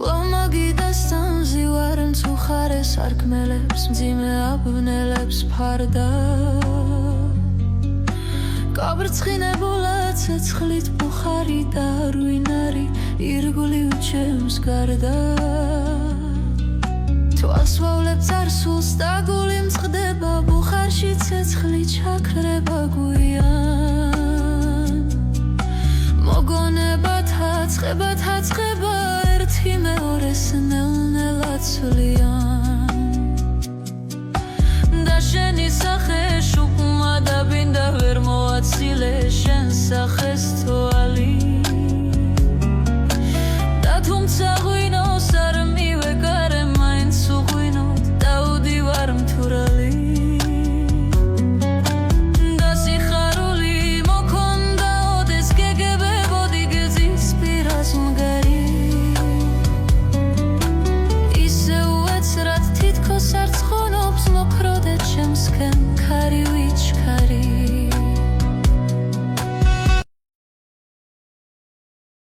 კლომაგიდასთან ზივარენ ცუხარე სარკმელებს მძიმე აბნელებს ფარდა გაბრცხინებულად ცეცხლით ბუხარი და რუინარი ირგვლივ ჩემს გარდა თვალს ვავლებ წარსულს და გული მწყდება ბუხარში ცეცხლი ჩაქრება გვიან მოგონებათ აწყება ერთი მეორეს ნელ-ნელად ცვლიან და შენი სახე შუქმა დაბინდა ვერ მოაცილე შენ სახეს თვალი და თუმცა ღვინოს არ მივეკარე მაინც უღვინოთ დაუდივარ მთვრალი და სიხარული მოქონდა ოდეს გეგებებოდი გეზის პირას მგარი ისე უეცრად თითქოს არ ცხონობს მოქროდე ჩემსკენ ქარი